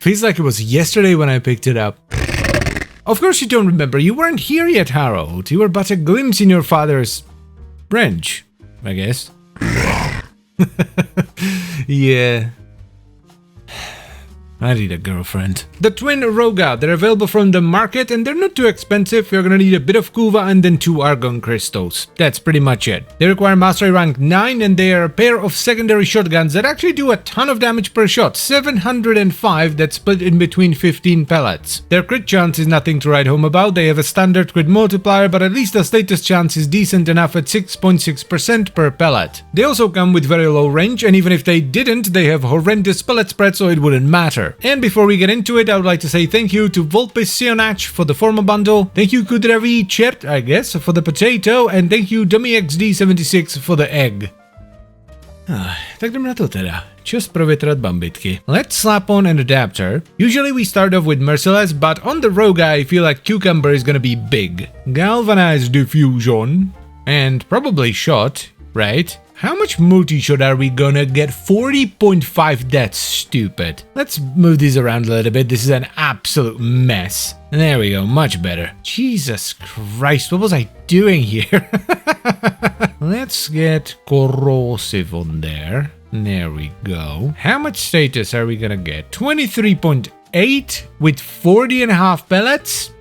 Feels like it was yesterday when I picked it up. Of course you don't remember, you weren't here yet, Harold. You were but a glimpse in your father's branch, I guess. Yeah. I need a girlfriend. The twin Rogga, they're available from the market and they're not too expensive. You're gonna need a bit of Kuva and then 2 Argon crystals. That's pretty much it. They require mastery rank 9 and they are a pair of secondary shotguns that actually do a ton of damage per shot. 705 that's split in between 15 pellets. Their crit chance is nothing to write home about. They have a standard crit multiplier, but at least the status chance is decent enough at 6.6% per pellet. They also come with very low range, and even if they didn't, they have horrendous pellet spread, so it wouldn't matter. And before we get into it, I would like to say thank you to Volpes Sionach for the formal bundle, thank you Kudravi Chert, I guess, for the potato, and thank you DummyXD76 for the egg. Tak jdem na to teda. Čas provětrat bambitky. Let's slap on an adapter. Usually we start off with Merciless, but on the Rogga I feel like Cucumber is gonna be big. Galvanized Diffusion, and probably Shot, right? How much Multishot are we gonna get? 40.5, that's stupid. Let's move these around a little bit, this is an absolute mess. There we go, much better. Jesus Christ, what was I doing here? Let's get Corrosive on there. There we go. How much status are we gonna get? 23.8 with 40.5 pellets?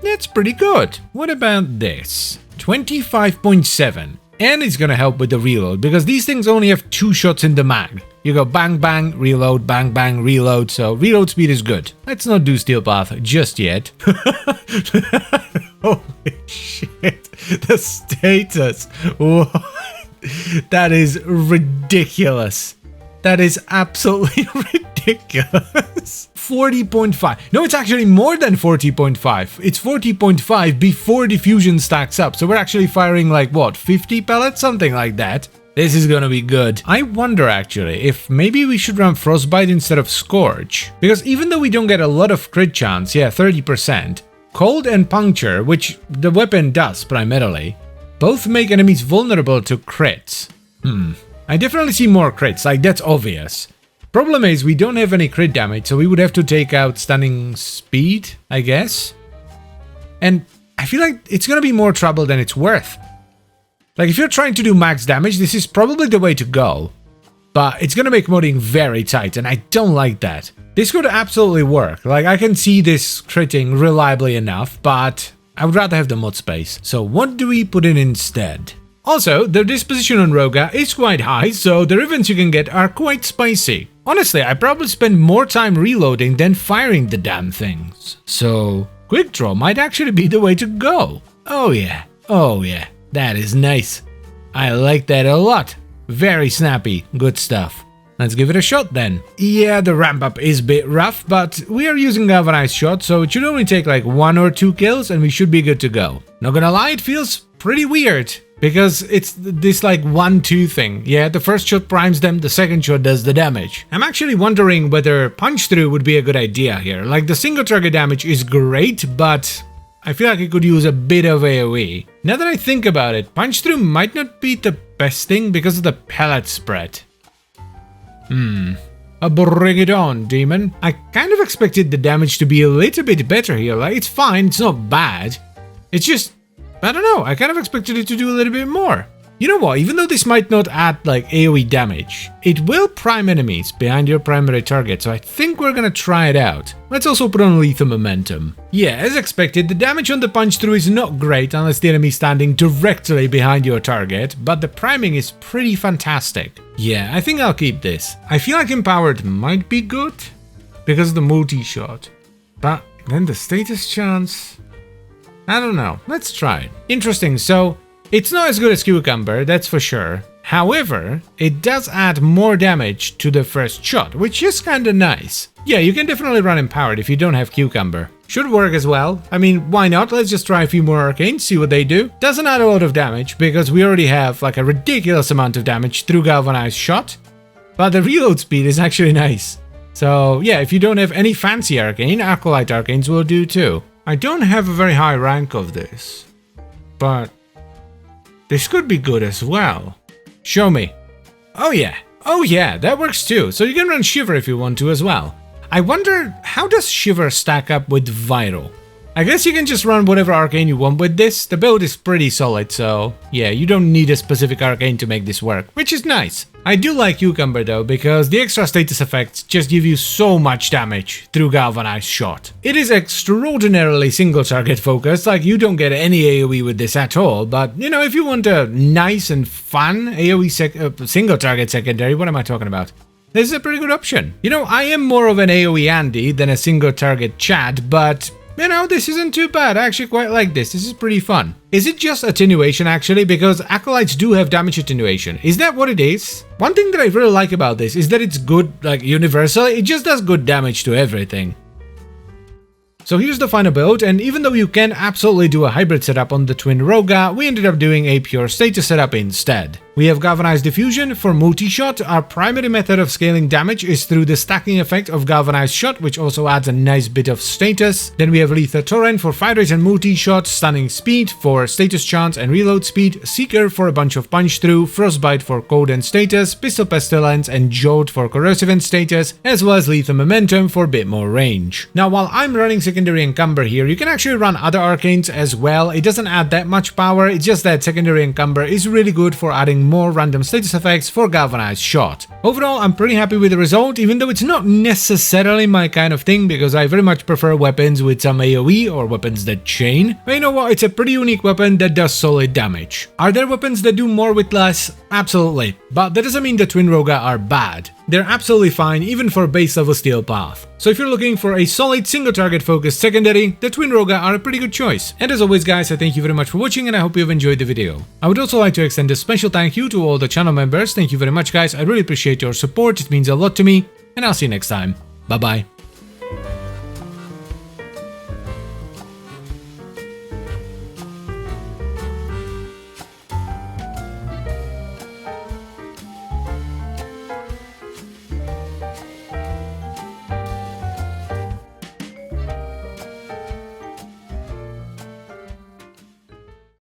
That's pretty good. What about this? 25.7. And it's gonna help with the reload, because these things only have 2 shots in the mag. You go bang bang, reload, bang bang, reload, so reload speed is good. Let's not do Steel Path just yet. Holy shit, the status. What? That is ridiculous. That is absolutely ridiculous. 40.5. No, it's actually more than 40.5. It's 40.5 before diffusion stacks up. So we're actually firing like, what, 50 pellets? Something like that. This is gonna be good. I wonder actually if maybe we should run Frostbite instead of Scorch. Because even though we don't get a lot of crit chance, yeah, 30%, Cold and Puncture, which the weapon does primarily, both make enemies vulnerable to crits. I definitely see more crits, like that's obvious. Problem is we don't have any crit damage, so we would have to take out stunning speed, I guess. And I feel like it's gonna be more trouble than it's worth. Like if you're trying to do max damage, this is probably the way to go. But it's gonna make modding very tight, and I don't like that. This could absolutely work, like I can see this critting reliably enough, but I would rather have the mod space. So what do we put in instead? Also, the disposition on Rogga is quite high, so the events you can get are quite spicy. Honestly, I probably spend more time reloading than firing the damn things. So, quick draw might actually be the way to go. Oh yeah, that is nice. I like that a lot. Very snappy, good stuff. Let's give it a shot then. Yeah, the ramp up is a bit rough, but we are using Galvanized Shot, so it should only take like 1 or 2 kills and we should be good to go. Not gonna lie, it feels pretty weird. Because it's this like 1-2 thing. Yeah, the first shot primes them, the second shot does the damage. I'm actually wondering whether punch through would be a good idea here. Like the single target damage is great, but I feel like it could use a bit of AoE. Now that I think about it, punch through might not be the best thing because of the pellet spread. Bring it on, demon. I kind of expected the damage to be a little bit better here. Like it's fine, it's not bad. It's just, I don't know, I kind of expected it to do a little bit more. You know what, even though this might not add like AoE damage, it will prime enemies behind your primary target, so I think we're gonna try it out. Let's also put on Lethal Momentum. Yeah, as expected, the damage on the punch through is not great unless the enemy is standing directly behind your target, but the priming is pretty fantastic. Yeah, I think I'll keep this. I feel like Empowered might be good because of the Multishot, but then the status chance, I don't know, let's try it. Interesting, so it's not as good as Cucumber, that's for sure. However, it does add more damage to the first shot, which is kinda nice. Yeah, you can definitely run Empowered if you don't have Cucumber. Should work as well. I mean, why not? Let's just try a few more Arcanes, see what they do. Doesn't add a lot of damage, because we already have like a ridiculous amount of damage through Galvanized Shot. But the reload speed is actually nice. So yeah, if you don't have any fancy Arcane, Acolyte Arcanes will do too. I don't have a very high rank of this, but this could be good as well. Show me. Oh yeah, that works too. So you can run Shiver if you want to as well. I wonder, how does Shiver stack up with Vital? I guess you can just run whatever arcane you want with this. The build is pretty solid, so yeah, you don't need a specific arcane to make this work, which is nice. I do like Cucumber though, because the extra status effects just give you so much damage through Galvanized Shot. It is extraordinarily single target focused, like you don't get any AoE with this at all, but you know, if you want a nice and fun AoE single target secondary, what am I talking about? This is a pretty good option. You know, I am more of an AoE Andy than a single target Chad, but you know, this isn't too bad. I actually quite like this. This is pretty fun. Is it just attenuation actually? Because acolytes do have damage attenuation. Is that what it is? One thing that I really like about this is that it's good, like universal. It just does good damage to everything. So here's the final build, and even though you can absolutely do a hybrid setup on the twin Rogga, we ended up doing a pure status setup instead. We have Galvanized Diffusion for Multishot. Our primary method of scaling damage is through the stacking effect of Galvanized Shot, which also adds a nice bit of status. Then we have Letha Torrent for Fire Rate and Multishot, Stunning Speed for status chance and reload speed, Seeker for a bunch of punch through, Frostbite for code and status, Pistol Pestilence and Jolt for corrosive and status, as well as Lethal Momentum for a bit more range. Now while I'm running Secondary Encumber here, you can actually run other arcanes as well. It doesn't add that much power, it's just that Secondary Encumber is really good for adding more random status effects for Galvanized Shot. Overall, I'm pretty happy with the result, even though it's not necessarily my kind of thing, because I very much prefer weapons with some AoE or weapons that chain. But you know what, it's a pretty unique weapon that does solid damage. Are there weapons that do more with less? Absolutely. But that doesn't mean the Twin Rogga are bad. They're absolutely fine, even for base level Steel Path. So if you're looking for a solid single target focused secondary, the Twin Rogga are a pretty good choice. And as always guys, I thank you very much for watching and I hope you've enjoyed the video. I would also like to extend a special thank you to all the channel members. Thank you very much guys, I really appreciate your support, it means a lot to me, and I'll see you next time. Bye bye.